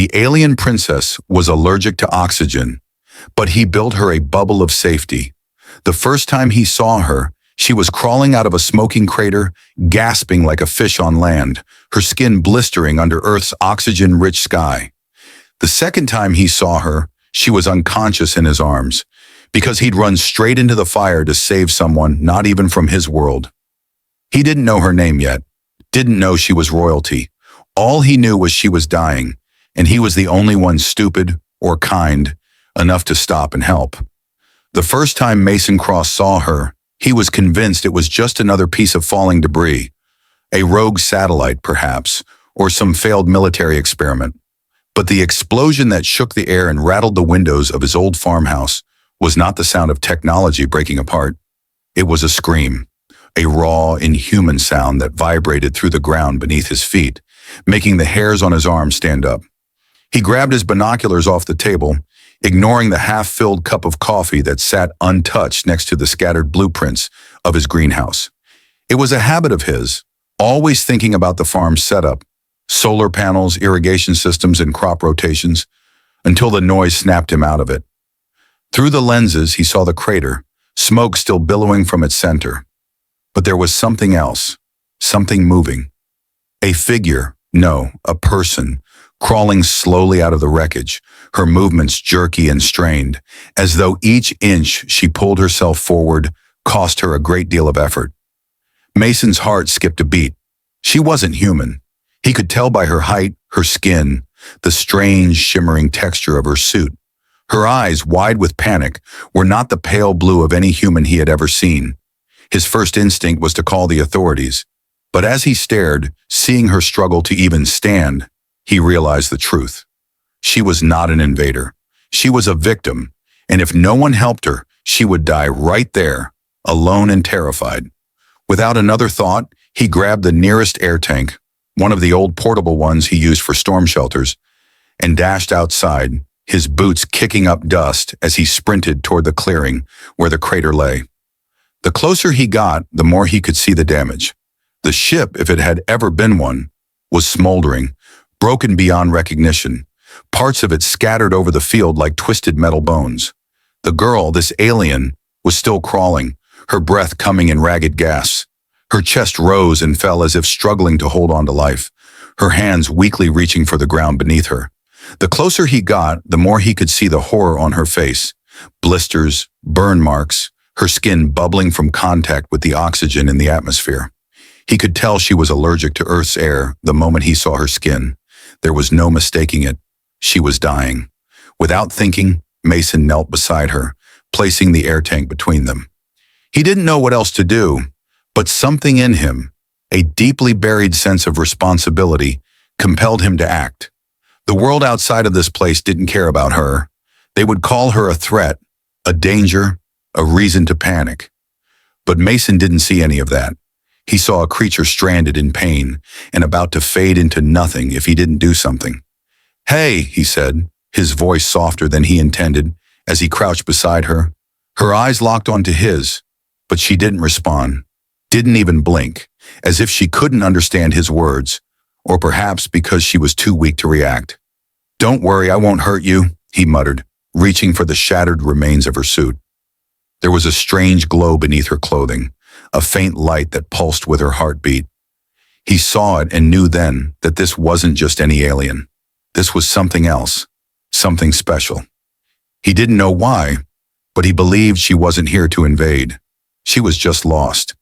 The alien princess was allergic to oxygen, but he built her a bubble of safety. The first time he saw her, she was crawling out of a smoking crater, gasping like a fish on land, her skin blistering under Earth's oxygen-rich sky. The second time he saw her, she was unconscious in his arms, because he'd run straight into the fire to save someone not even from his world. He didn't know her name yet, didn't know she was royalty. All he knew was she was dying, and he was the only one stupid or kind enough to stop and help. The first time Mason Cross saw her, he was convinced it was just another piece of falling debris, a rogue satellite perhaps, or some failed military experiment. But the explosion that shook the air and rattled the windows of his old farmhouse was not the sound of technology breaking apart. It was a scream, a raw, inhuman sound that vibrated through the ground beneath his feet, making the hairs on his arms stand up. He grabbed his binoculars off the table, ignoring the half-filled cup of coffee that sat untouched next to the scattered blueprints of his greenhouse. It was a habit of his, always thinking about the farm's setup, solar panels, irrigation systems, and crop rotations, until the noise snapped him out of it. Through the lenses, he saw the crater, smoke still billowing from its center. But there was something else, something moving. A figure, no, a person, crawling slowly out of the wreckage, her movements jerky and strained, as though each inch she pulled herself forward cost her a great deal of effort. Mason's heart skipped a beat. She wasn't human. He could tell by her height, her skin, the strange, shimmering texture of her suit. Her eyes, wide with panic, were not the pale blue of any human he had ever seen. His first instinct was to call the authorities. But as he stared, seeing her struggle to even stand, he realized the truth. She was not an invader. She was a victim, and if no one helped her, she would die right there, alone and terrified. Without another thought, he grabbed the nearest air tank, one of the old portable ones he used for storm shelters, and dashed outside, his boots kicking up dust as he sprinted toward the clearing where the crater lay. The closer he got, the more he could see the damage. The ship, if it had ever been one, was smoldering, broken beyond recognition, parts of it scattered over the field like twisted metal bones. The girl, this alien, was still crawling, her breath coming in ragged gasps. Her chest rose and fell as if struggling to hold on to life, her hands weakly reaching for the ground beneath her. The closer he got, the more he could see the horror on her face. Blisters, burn marks, her skin bubbling from contact with the oxygen in the atmosphere. He could tell she was allergic to Earth's air the moment he saw her skin. There was no mistaking it. She was dying. Without thinking, Mason knelt beside her, placing the air tank between them. He didn't know what else to do, but something in him, a deeply buried sense of responsibility, compelled him to act. The world outside of this place didn't care about her. They would call her a threat, a danger, a reason to panic. But Mason didn't see any of that. He saw a creature stranded in pain and about to fade into nothing if he didn't do something. "Hey," he said, his voice softer than he intended, as he crouched beside her. Her eyes locked onto his, but she didn't respond, didn't even blink, as if she couldn't understand his words, or perhaps because she was too weak to react. "Don't worry, I won't hurt you," he muttered, reaching for the shattered remains of her suit. There was a strange glow beneath her clothing, a faint light that pulsed with her heartbeat. He saw it and knew then that this wasn't just any alien. This was something else, something special. He didn't know why, but he believed she wasn't here to invade. She was just lost.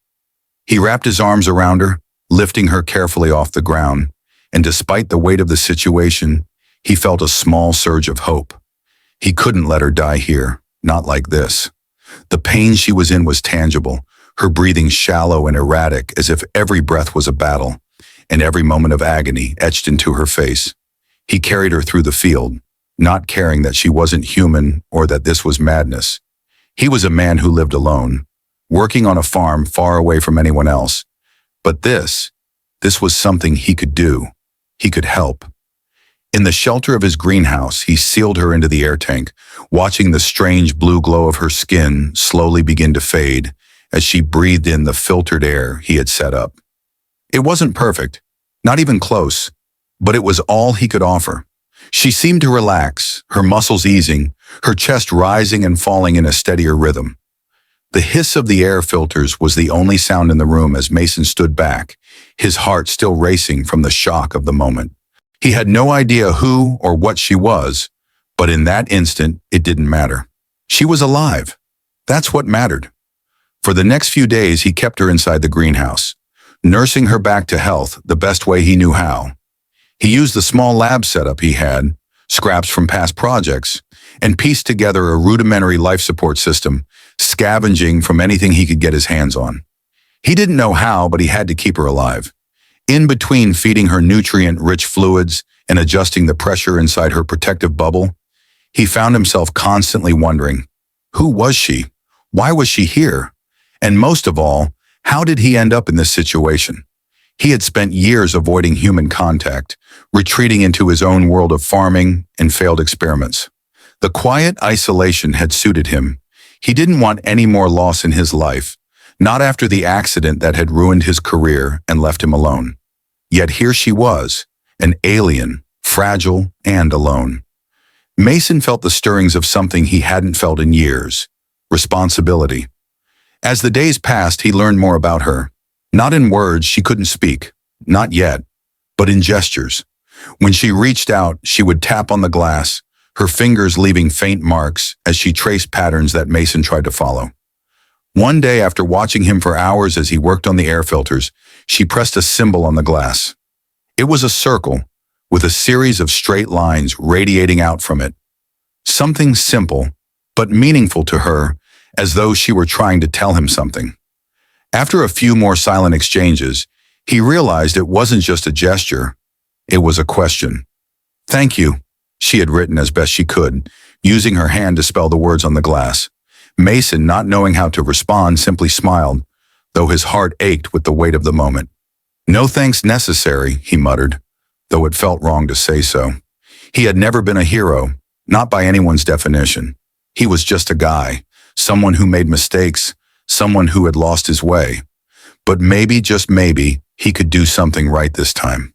He wrapped his arms around her, lifting her carefully off the ground, and despite the weight of the situation, he felt a small surge of hope. He couldn't let her die here, not like this. The pain she was in was tangible, her breathing shallow and erratic as if every breath was a battle, and every moment of agony etched into her face. He carried her through the field, not caring that she wasn't human or that this was madness. He was a man who lived alone, working on a farm far away from anyone else. But this was something he could do. He could help. In the shelter of his greenhouse, he sealed her into the air tank, watching the strange blue glow of her skin slowly begin to fade as she breathed in the filtered air he had set up. It wasn't perfect, not even close, but it was all he could offer. She seemed to relax, her muscles easing, her chest rising and falling in a steadier rhythm. The hiss of the air filters was the only sound in the room as Mason stood back, his heart still racing from the shock of the moment. He had no idea who or what she was, but in that instant, it didn't matter. She was alive. That's what mattered. For the next few days, he kept her inside the greenhouse, nursing her back to health the best way he knew how. He used the small lab setup he had, scraps from past projects, and pieced together a rudimentary life support system, scavenging from anything he could get his hands on. He didn't know how, but he had to keep her alive. In between feeding her nutrient-rich fluids and adjusting the pressure inside her protective bubble, he found himself constantly wondering, who was she? Why was she here? And most of all, how did he end up in this situation? He had spent years avoiding human contact, retreating into his own world of farming and failed experiments. The quiet isolation had suited him. He didn't want any more loss in his life, not after the accident that had ruined his career and left him alone. Yet here she was, an alien, fragile and alone. Mason felt the stirrings of something he hadn't felt in years: responsibility. As the days passed, he learned more about her. Not in words, she couldn't speak, not yet, but in gestures. When she reached out, she would tap on the glass, her fingers leaving faint marks as she traced patterns that Mason tried to follow. One day, after watching him for hours as he worked on the air filters, she pressed a symbol on the glass. It was a circle, with a series of straight lines radiating out from it. Something simple, but meaningful to her, as though she were trying to tell him something. After a few more silent exchanges, he realized it wasn't just a gesture, it was a question. "Thank you," she had written as best she could, using her hand to spell the words on the glass. Mason, not knowing how to respond, simply smiled, though his heart ached with the weight of the moment. "No thanks necessary," he muttered, though it felt wrong to say so. He had never been a hero, not by anyone's definition. He was just a guy, someone who made mistakes, someone who had lost his way. But maybe, just maybe, he could do something right this time.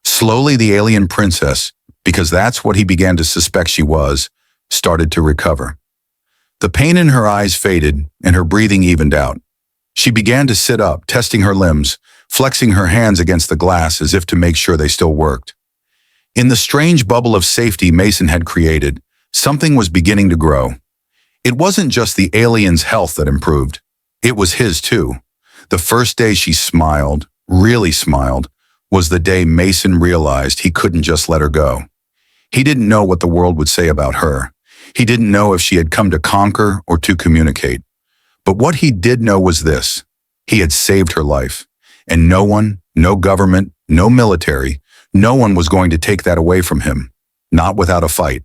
Slowly, the alien princess, because that's what he began to suspect she was, started to recover. The pain in her eyes faded, and her breathing evened out. She began to sit up, testing her limbs, flexing her hands against the glass as if to make sure they still worked. In the strange bubble of safety Mason had created, something was beginning to grow. It wasn't just the alien's health that improved. It was his too. The first day she smiled, really smiled, was the day Mason realized he couldn't just let her go. He didn't know what the world would say about her. He didn't know if she had come to conquer or to communicate. But what he did know was this: he had saved her life. And no one, no government, no military, no one was going to take that away from him, not without a fight.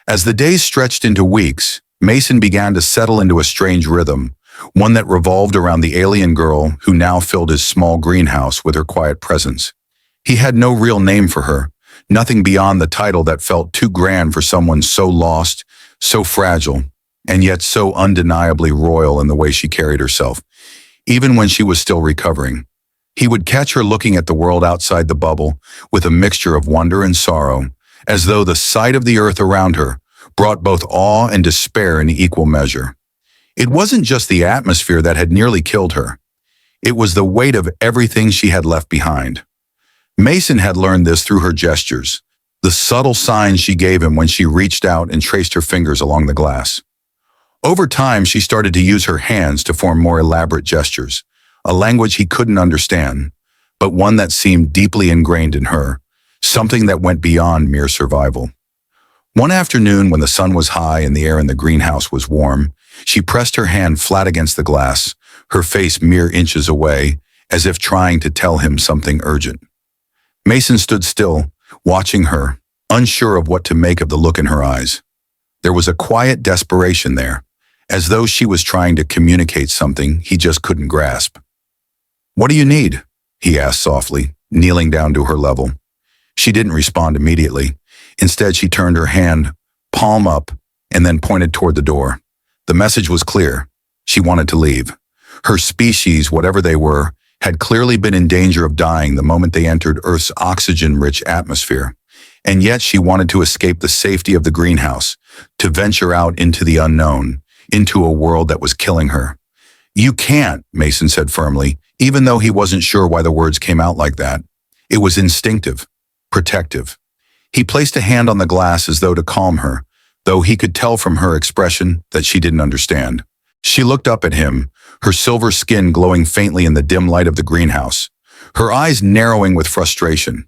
As the days stretched into weeks, Mason began to settle into a strange rhythm, one that revolved around the alien girl who now filled his small greenhouse with her quiet presence. He had no real name for her, nothing beyond the title that felt too grand for someone so lost, so fragile, and yet so undeniably royal in the way she carried herself, even when she was still recovering. He would catch her looking at the world outside the bubble with a mixture of wonder and sorrow, as though the sight of the earth around her brought both awe and despair in equal measure. It wasn't just the atmosphere that had nearly killed her. It was the weight of everything she had left behind. Mason had learned this through her gestures, the subtle signs she gave him when she reached out and traced her fingers along the glass. Over time, she started to use her hands to form more elaborate gestures, a language he couldn't understand, but one that seemed deeply ingrained in her, something that went beyond mere survival. One afternoon, when the sun was high and the air in the greenhouse was warm, she pressed her hand flat against the glass, her face mere inches away, as if trying to tell him something urgent. Mason stood still, watching her, unsure of what to make of the look in her eyes. There was a quiet desperation there, as though she was trying to communicate something he just couldn't grasp. "What do you need?" he asked softly, kneeling down to her level. She didn't respond immediately. Instead, she turned her hand, palm up, and then pointed toward the door. The message was clear. She wanted to leave. Her species, whatever they were, had clearly been in danger of dying the moment they entered Earth's oxygen-rich atmosphere, And yet she wanted to escape the safety of the greenhouse, to venture out into the unknown, into a world that was killing her. You can't, Mason said firmly, even though he wasn't sure why the words came out like that. It was instinctive, protective. He placed a hand on the glass as though to calm her, though he could tell from her expression that she didn't understand. She looked up at him, her silver skin glowing faintly in the dim light of the greenhouse, her eyes narrowing with frustration.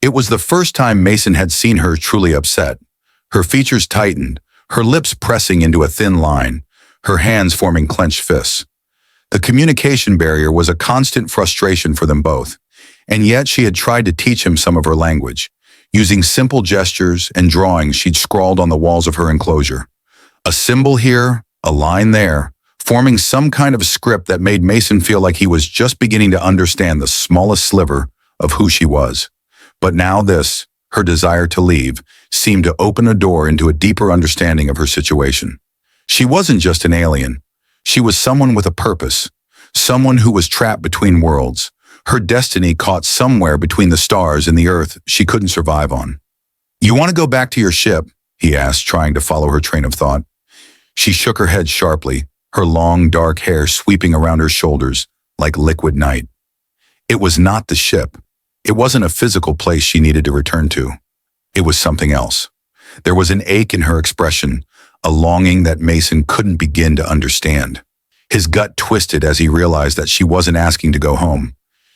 It was the first time Mason had seen her truly upset. Her features tightened, her lips pressing into a thin line, her hands forming clenched fists. The communication barrier was a constant frustration for them both, and yet she had tried to teach him some of her language, using simple gestures and drawings she'd scrawled on the walls of her enclosure. A symbol here, a line there, forming some kind of script that made Mason feel like he was just beginning to understand the smallest sliver of who she was. But now this, her desire to leave, seemed to open a door into a deeper understanding of her situation. She wasn't just an alien. She was someone with a purpose, someone who was trapped between worlds, her destiny caught somewhere between the stars and the earth she couldn't survive on. "You want to go back to your ship?" he asked, trying to follow her train of thought. She shook her head sharply, her long, dark hair sweeping around her shoulders like liquid night. It was not the ship. It wasn't a physical place she needed to return to. It was something else. There was an ache in her expression, a longing that Mason couldn't begin to understand. His gut twisted as he realized that she wasn't asking to go home.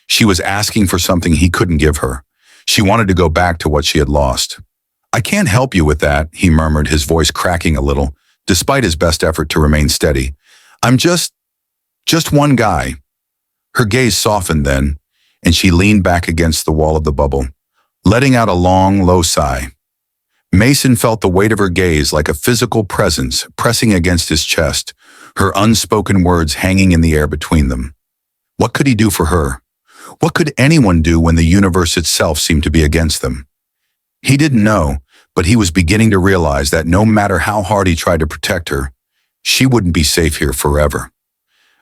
She was asking for something he couldn't give her. She wanted to go back to what she had lost. "I can't help you with that," he murmured, his voice cracking a little, despite his best effort to remain steady. "I'm just one guy." Her gaze softened then, and she leaned back against the wall of the bubble, letting out a long, low sigh. Mason felt the weight of her gaze like a physical presence pressing against his chest, her unspoken words hanging in the air between them. What could he do for her? What could anyone do when the universe itself seemed to be against them? He didn't know, but he was beginning to realize that no matter how hard he tried to protect her, she wouldn't be safe here forever.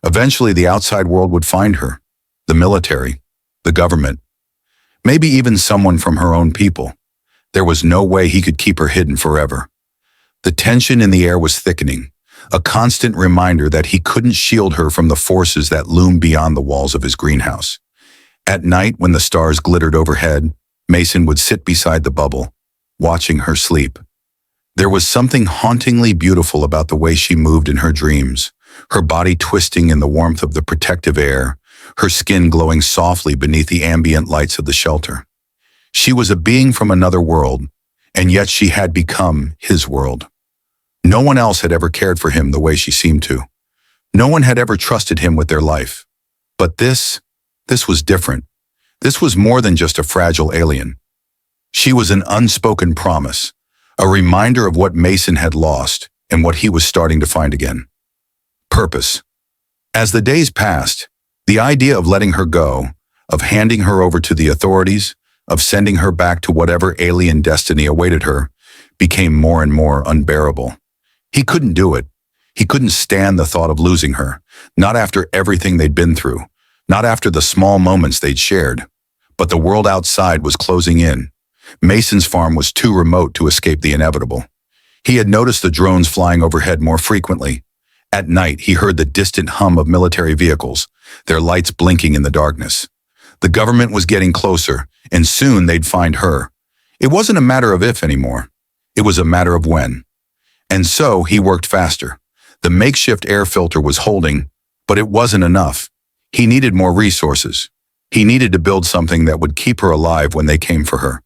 Eventually, the outside world would find her, the military, the government, maybe even someone from her own people. There was no way he could keep her hidden forever. The tension in the air was thickening, a constant reminder that he couldn't shield her from the forces that loomed beyond the walls of his greenhouse. At night, when the stars glittered overhead, Mason would sit beside the bubble, watching her sleep. There was something hauntingly beautiful about the way she moved in her dreams, her body twisting in the warmth of the protective air, her skin glowing softly beneath the ambient lights of the shelter. She was a being from another world, and yet she had become his world. No one else had ever cared for him the way she seemed to. No one had ever trusted him with their life. But this was different. This was more than just a fragile alien. She was an unspoken promise, a reminder of what Mason had lost and what he was starting to find again. Purpose. As the days passed, the idea of letting her go, of handing her over to the authorities, of sending her back to whatever alien destiny awaited her, became more and more unbearable. He couldn't do it. He couldn't stand the thought of losing her, not after everything they'd been through, not after the small moments they'd shared. But the world outside was closing in. Mason's farm was too remote to escape the inevitable. He had noticed the drones flying overhead more frequently. At night, he heard the distant hum of military vehicles, their lights blinking in the darkness. The government was getting closer, and soon they'd find her. It wasn't a matter of if anymore. It was a matter of when. And so he worked faster. The makeshift air filter was holding, but it wasn't enough. He needed more resources. He needed to build something that would keep her alive when they came for her.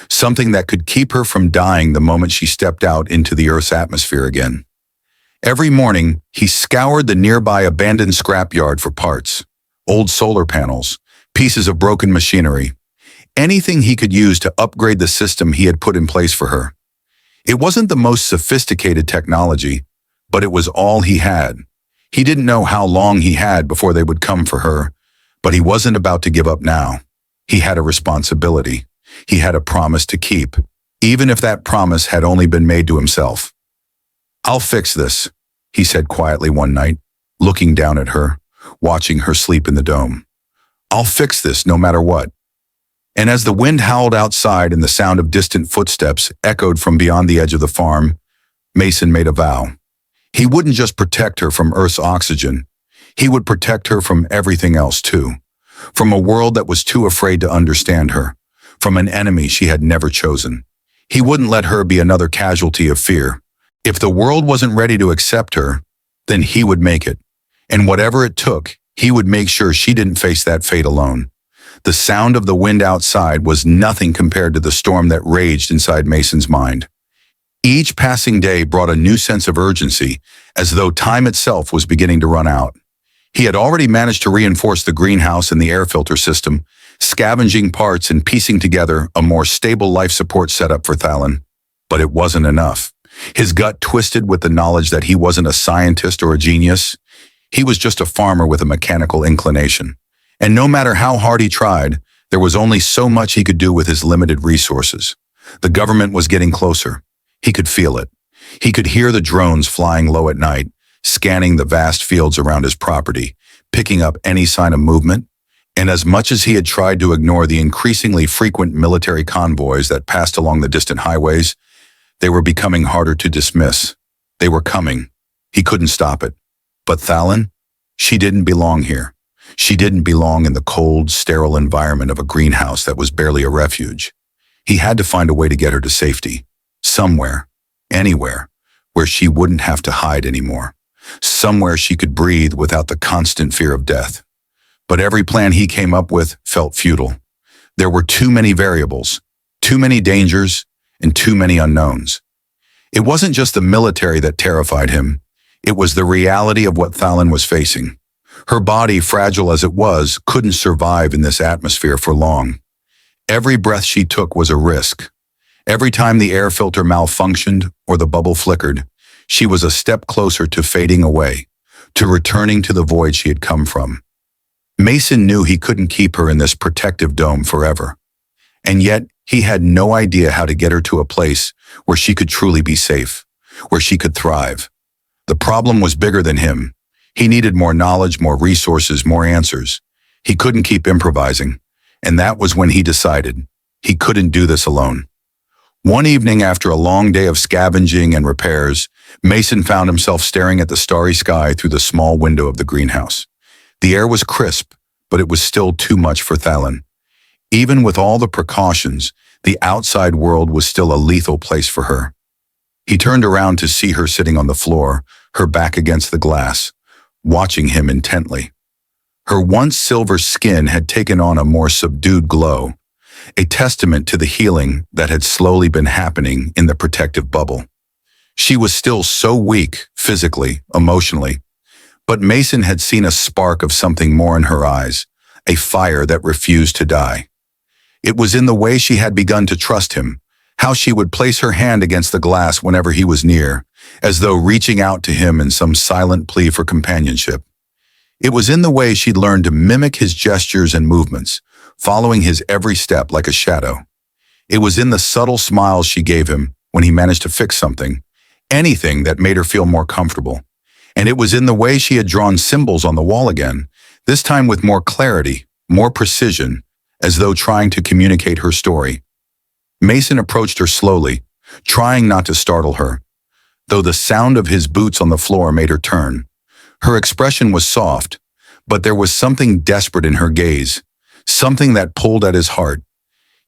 Something that could keep her from dying the moment she stepped out into the Earth's atmosphere again. Every morning, he scoured the nearby abandoned scrapyard for parts, old solar panels, pieces of broken machinery, anything he could use to upgrade the system he had put in place for her. It wasn't the most sophisticated technology, but it was all he had. He didn't know how long he had before they would come for her, but he wasn't about to give up now. He had a responsibility. He had a promise to keep, even if that promise had only been made to himself. "I'll fix this," he said quietly one night, looking down at her, watching her sleep in the dome. "I'll fix this no matter what." And as the wind howled outside and the sound of distant footsteps echoed from beyond the edge of the farm, Mason made a vow. He wouldn't just protect her from Earth's oxygen. He would protect her from everything else too. From a world that was too afraid to understand her. From an enemy she had never chosen. He wouldn't let her be another casualty of fear. If the world wasn't ready to accept her, then he would make it. And whatever it took, he would make sure she didn't face that fate alone. The sound of the wind outside was nothing compared to the storm that raged inside Mason's mind. Each passing day brought a new sense of urgency, as though time itself was beginning to run out. He had already managed to reinforce the greenhouse and the air filter system, scavenging parts and piecing together a more stable life support setup for Thalen. But it wasn't enough. His gut twisted with the knowledge that he wasn't a scientist or a genius. He was just a farmer with a mechanical inclination. And no matter how hard he tried, there was only so much he could do with his limited resources. The government was getting closer. He could feel it. He could hear the drones flying low at night, scanning the vast fields around his property, picking up any sign of movement. And as much as he had tried to ignore the increasingly frequent military convoys that passed along the distant highways, they were becoming harder to dismiss. They were coming. He couldn't stop it. But Thalen? She didn't belong here. She didn't belong in the cold, sterile environment of a greenhouse that was barely a refuge. He had to find a way to get her to safety. Somewhere, anywhere, where she wouldn't have to hide anymore. Somewhere she could breathe without the constant fear of death. But every plan he came up with felt futile. There were too many variables, too many dangers, and too many unknowns. It wasn't just the military that terrified him. It was the reality of what Thalen was facing. Her body, fragile as it was, couldn't survive in this atmosphere for long. Every breath she took was a risk. Every time the air filter malfunctioned or the bubble flickered, she was a step closer to fading away, to returning to the void she had come from. Mason knew he couldn't keep her in this protective dome forever. And yet, he had no idea how to get her to a place where she could truly be safe, where she could thrive. The problem was bigger than him. He needed more knowledge, more resources, more answers. He couldn't keep improvising, and that was when he decided he couldn't do this alone. One evening after a long day of scavenging and repairs, Mason found himself staring at the starry sky through the small window of the greenhouse. The air was crisp, but it was still too much for Thalen. Even with all the precautions, the outside world was still a lethal place for her. He turned around to see her sitting on the floor, her back against the glass, watching him intently. Her once silver skin had taken on a more subdued glow, a testament to the healing that had slowly been happening in the protective bubble. She was still so weak, physically, emotionally, but Mason had seen a spark of something more in her eyes, a fire that refused to die. It was in the way she had begun to trust him, how she would place her hand against the glass whenever he was near, as though reaching out to him in some silent plea for companionship. It was in the way she'd learned to mimic his gestures and movements, following his every step like a shadow. It was in the subtle smiles she gave him when he managed to fix something, anything that made her feel more comfortable. And it was in the way she had drawn symbols on the wall again, this time with more clarity, more precision, as though trying to communicate her story. Mason approached her slowly, trying not to startle her, though the sound of his boots on the floor made her turn. Her expression was soft, but there was something desperate in her gaze, something that pulled at his heart.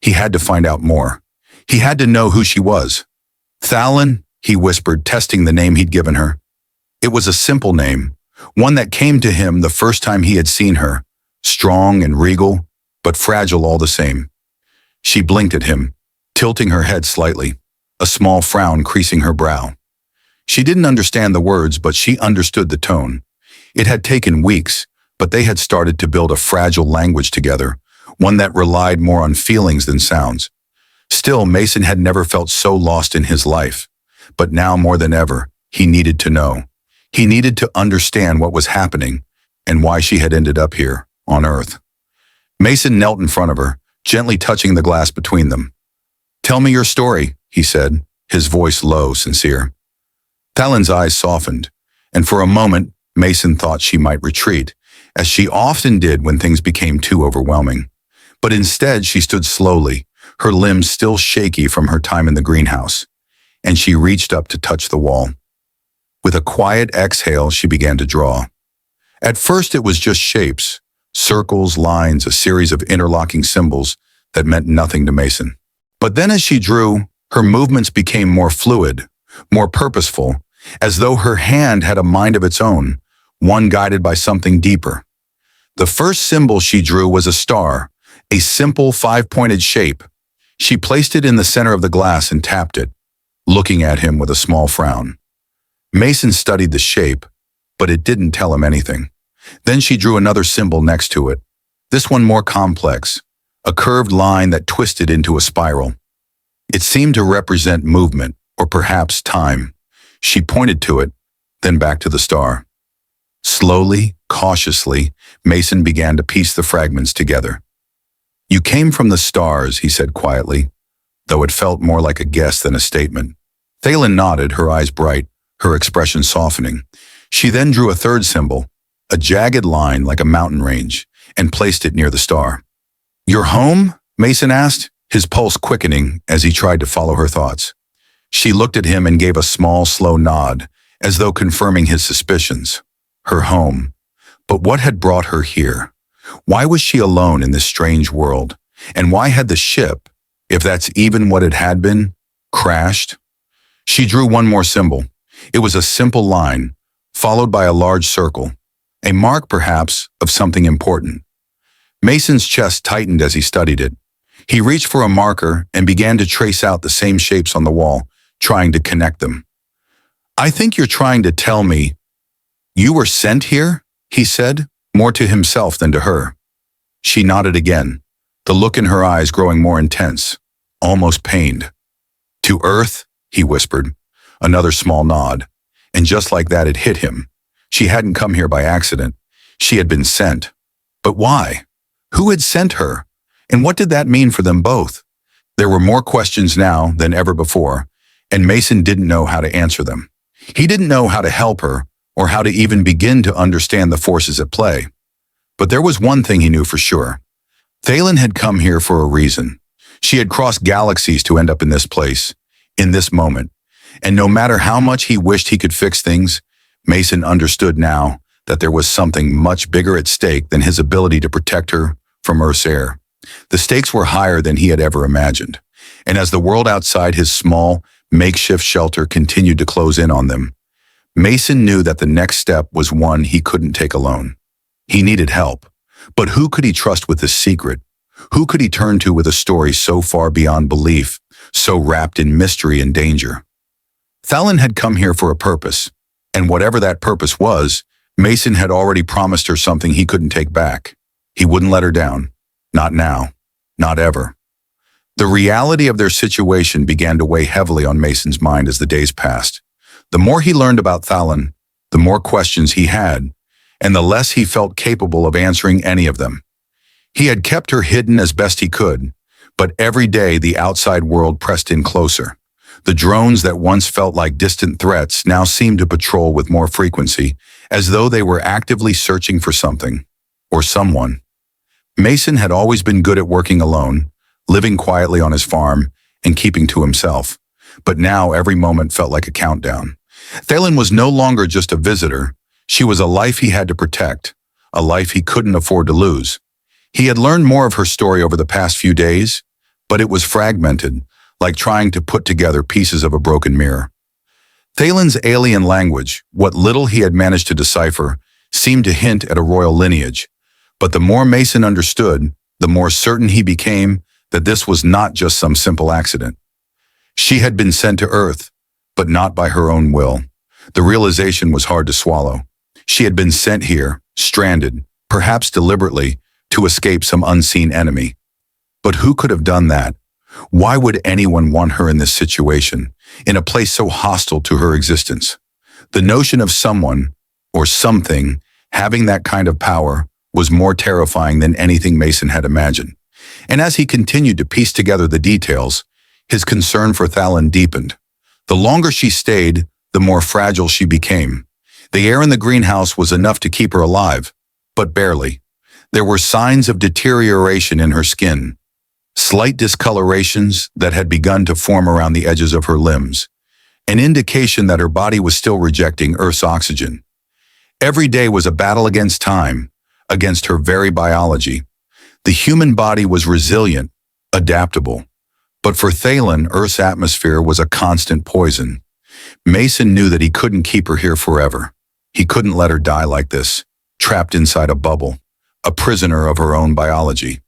He had to find out more. He had to know who she was. Thalen, he whispered, testing the name he'd given her. It was a simple name, one that came to him the first time he had seen her, strong and regal, but fragile all the same. She blinked at him, tilting her head slightly, a small frown creasing her brow. She didn't understand the words, but she understood the tone. It had taken weeks, but they had started to build a fragile language together, one that relied more on feelings than sounds. Still, Mason had never felt so lost in his life. But now more than ever, he needed to know. He needed to understand what was happening and why she had ended up here, on Earth. Mason knelt in front of her, gently touching the glass between them. "Tell me your story," he said, his voice low, sincere. Thalen's eyes softened, and for a moment, Mason thought she might retreat, as she often did when things became too overwhelming. But instead she stood slowly, her limbs still shaky from her time in the greenhouse, and she reached up to touch the wall. With a quiet exhale, she began to draw. At first it was just shapes, circles, lines, a series of interlocking symbols that meant nothing to Mason. But then as she drew, her movements became more fluid, more purposeful, as though her hand had a mind of its own, one guided by something deeper. The first symbol she drew was a star, a simple five-pointed shape. She placed it in the center of the glass and tapped it, looking at him with a small frown. Mason studied the shape, but it didn't tell him anything. Then she drew another symbol next to it, this one more complex, a curved line that twisted into a spiral. It seemed to represent movement, or perhaps time. She pointed to it, then back to the star. Slowly, cautiously, Mason began to piece the fragments together. "You came from the stars," he said quietly, though it felt more like a guess than a statement. Thalen nodded, her eyes bright, her expression softening. She then drew a third symbol, a jagged line like a mountain range, and placed it near the star. "Your home?" Mason asked, his pulse quickening as he tried to follow her thoughts. She looked at him and gave a small, slow nod, as though confirming his suspicions. Her home. But what had brought her here? Why was she alone in this strange world? And why had the ship, if that's even what it had been, crashed? She drew one more symbol. It was a simple line, followed by a large circle, a mark perhaps of something important. Mason's chest tightened as he studied it. He reached for a marker and began to trace out the same shapes on the wall, trying to connect them. "I think you're trying to tell me you were sent here," he said, more to himself than to her. She nodded again, the look in her eyes growing more intense, almost pained. "To Earth," he whispered, another small nod, and just like that it hit him. She hadn't come here by accident. She had been sent. But why? Who had sent her? And what did that mean for them both? There were more questions now than ever before, and Mason didn't know how to answer them. He didn't know how to help her, or how to even begin to understand the forces at play. But there was one thing he knew for sure. Thalen had come here for a reason. She had crossed galaxies to end up in this place, in this moment. And no matter how much he wished he could fix things, Mason understood now that there was something much bigger at stake than his ability to protect her from Earth's air. The stakes were higher than he had ever imagined. And as the world outside his small, makeshift shelter continued to close in on them, Mason knew that the next step was one he couldn't take alone. He needed help. But who could he trust with this secret? Who could he turn to with a story so far beyond belief, so wrapped in mystery and danger? Thalen had come here for a purpose, and whatever that purpose was, Mason had already promised her something he couldn't take back. He wouldn't let her down. Not now. Not ever. The reality of their situation began to weigh heavily on Mason's mind as the days passed. The more he learned about Thalen, the more questions he had, and the less he felt capable of answering any of them. He had kept her hidden as best he could, but every day the outside world pressed in closer. The drones that once felt like distant threats now seemed to patrol with more frequency, as though they were actively searching for something, or someone. Mason had always been good at working alone, living quietly on his farm, and keeping to himself. But now every moment felt like a countdown. Thalen was no longer just a visitor. She was a life he had to protect, a life he couldn't afford to lose. He had learned more of her story over the past few days, but it was fragmented, like trying to put together pieces of a broken mirror. Thalen's alien language, what little he had managed to decipher, seemed to hint at a royal lineage. But the more Mason understood, the more certain he became that this was not just some simple accident. She had been sent to Earth, but not by her own will. The realization was hard to swallow. She had been sent here, stranded, perhaps deliberately, to escape some unseen enemy. But who could have done that? Why would anyone want her in this situation, in a place so hostile to her existence? The notion of someone, or something, having that kind of power was more terrifying than anything Mason had imagined. And as he continued to piece together the details, his concern for Thalen deepened. The longer she stayed, the more fragile she became. The air in the greenhouse was enough to keep her alive, but barely. There were signs of deterioration in her skin, slight discolorations that had begun to form around the edges of her limbs, an indication that her body was still rejecting Earth's oxygen. Every day was a battle against time, against her very biology. The human body was resilient, adaptable. But for Thalen, Earth's atmosphere was a constant poison. Mason knew that he couldn't keep her here forever. He couldn't let her die like this, trapped inside a bubble, a prisoner of her own biology.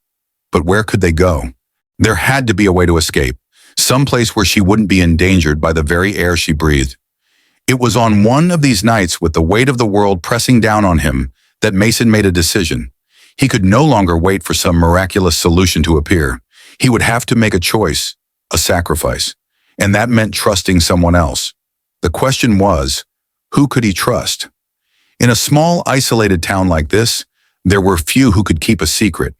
But where could they go? There had to be a way to escape, someplace where she wouldn't be endangered by the very air she breathed. It was on one of these nights, with the weight of the world pressing down on him, that Mason made a decision. He could no longer wait for some miraculous solution to appear. He would have to make a choice, a sacrifice, and that meant trusting someone else. The question was, who could he trust? In a small, isolated town like this, there were few who could keep a secret.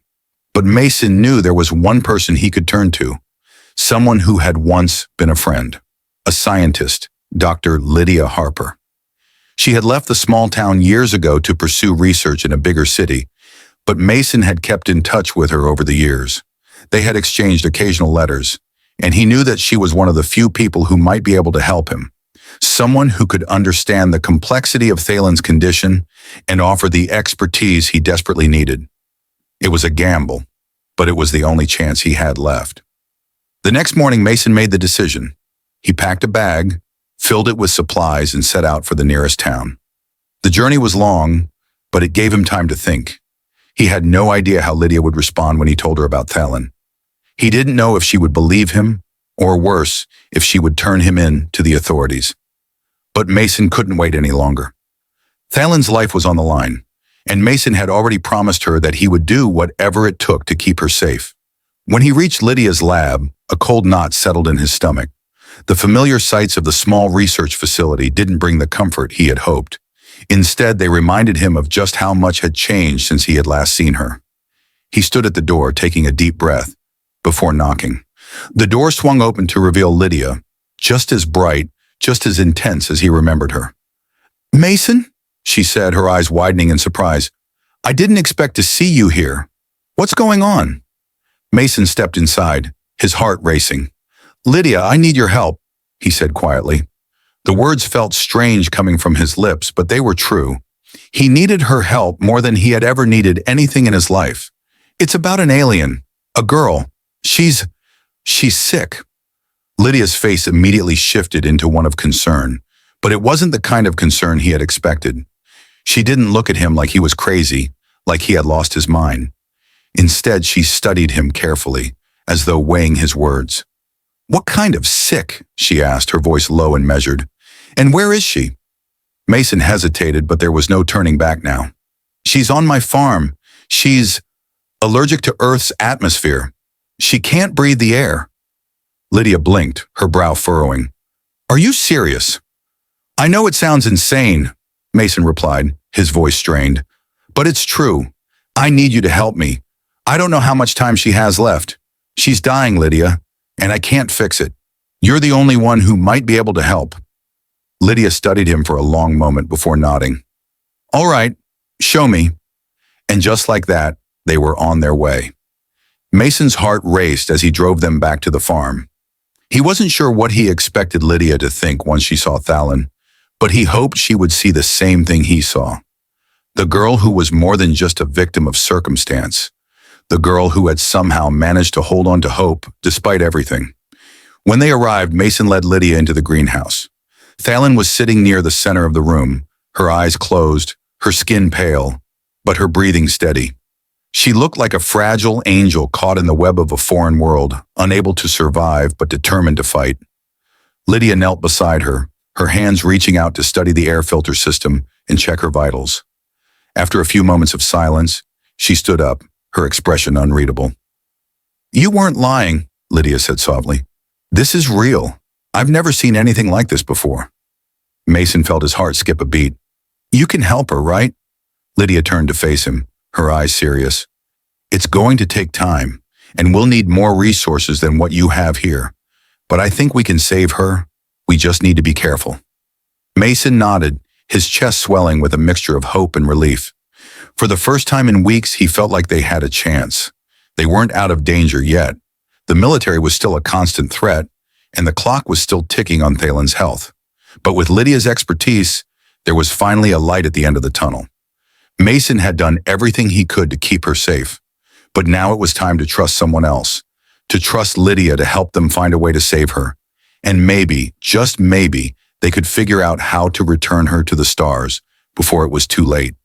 But Mason knew there was one person he could turn to, someone who had once been a friend, a scientist, Dr. Lydia Harper. She had left the small town years ago to pursue research in a bigger city, but Mason had kept in touch with her over the years. They had exchanged occasional letters, and he knew that she was one of the few people who might be able to help him, someone who could understand the complexity of Thalen's condition and offer the expertise he desperately needed. It was a gamble, but it was the only chance he had left. The next morning, Mason made the decision. He packed a bag, filled it with supplies, and set out for the nearest town. The journey was long, but it gave him time to think. He had no idea how Lydia would respond when he told her about Thalen. He didn't know if she would believe him, or worse, if she would turn him in to the authorities. But Mason couldn't wait any longer. Thalen's life was on the line, and Mason had already promised her that he would do whatever it took to keep her safe. When he reached Lydia's lab, a cold knot settled in his stomach. The familiar sights of the small research facility didn't bring the comfort he had hoped. Instead, they reminded him of just how much had changed since he had last seen her. He stood at the door, taking a deep breath, before knocking. The door swung open to reveal Lydia, just as bright, just as intense as he remembered her. "Mason?" she said, her eyes widening in surprise. "I didn't expect to see you here. What's going on?" Mason stepped inside, his heart racing. "Lydia, I need your help," he said quietly. The words felt strange coming from his lips, but they were true. He needed her help more than he had ever needed anything in his life. "It's about an alien, a girl. She's sick." Lydia's face immediately shifted into one of concern, but it wasn't the kind of concern he had expected. She didn't look at him like he was crazy, like he had lost his mind. Instead, she studied him carefully, as though weighing his words. "What kind of sick?" she asked, her voice low and measured. "And where is she?" Mason hesitated, but there was no turning back now. "She's on my farm. She's allergic to Earth's atmosphere. She can't breathe the air." Lydia blinked, her brow furrowing. "Are you serious?" "I know it sounds insane," Mason replied, his voice strained. "But it's true. I need you to help me. I don't know how much time she has left. She's dying, Lydia, and I can't fix it. You're the only one who might be able to help." Lydia studied him for a long moment before nodding. "All right, show me." And just like that, they were on their way. Mason's heart raced as he drove them back to the farm. He wasn't sure what he expected Lydia to think once she saw Thalen, but he hoped she would see the same thing he saw. The girl who was more than just a victim of circumstance. The girl who had somehow managed to hold on to hope despite everything. When they arrived, Mason led Lydia into the greenhouse. Thalen was sitting near the center of the room, her eyes closed, her skin pale, but her breathing steady. She looked like a fragile angel caught in the web of a foreign world, unable to survive but determined to fight. Lydia knelt beside her, her hands reaching out to study the air filter system and check her vitals. After a few moments of silence, she stood up, her expression unreadable. "You weren't lying," Lydia said softly. "This is real. I've never seen anything like this before." Mason felt his heart skip a beat. "You can help her, right?" Lydia turned to face him, her eyes serious. "It's going to take time, and we'll need more resources than what you have here. But I think we can save her. We just need to be careful." Mason nodded, his chest swelling with a mixture of hope and relief. For the first time in weeks, he felt like they had a chance. They weren't out of danger yet. The military was still a constant threat, and the clock was still ticking on Thalen's health. But with Lydia's expertise, there was finally a light at the end of the tunnel. Mason had done everything he could to keep her safe, but now it was time to trust someone else, to trust Lydia to help them find a way to save her. And maybe, just maybe, they could figure out how to return her to the stars before it was too late.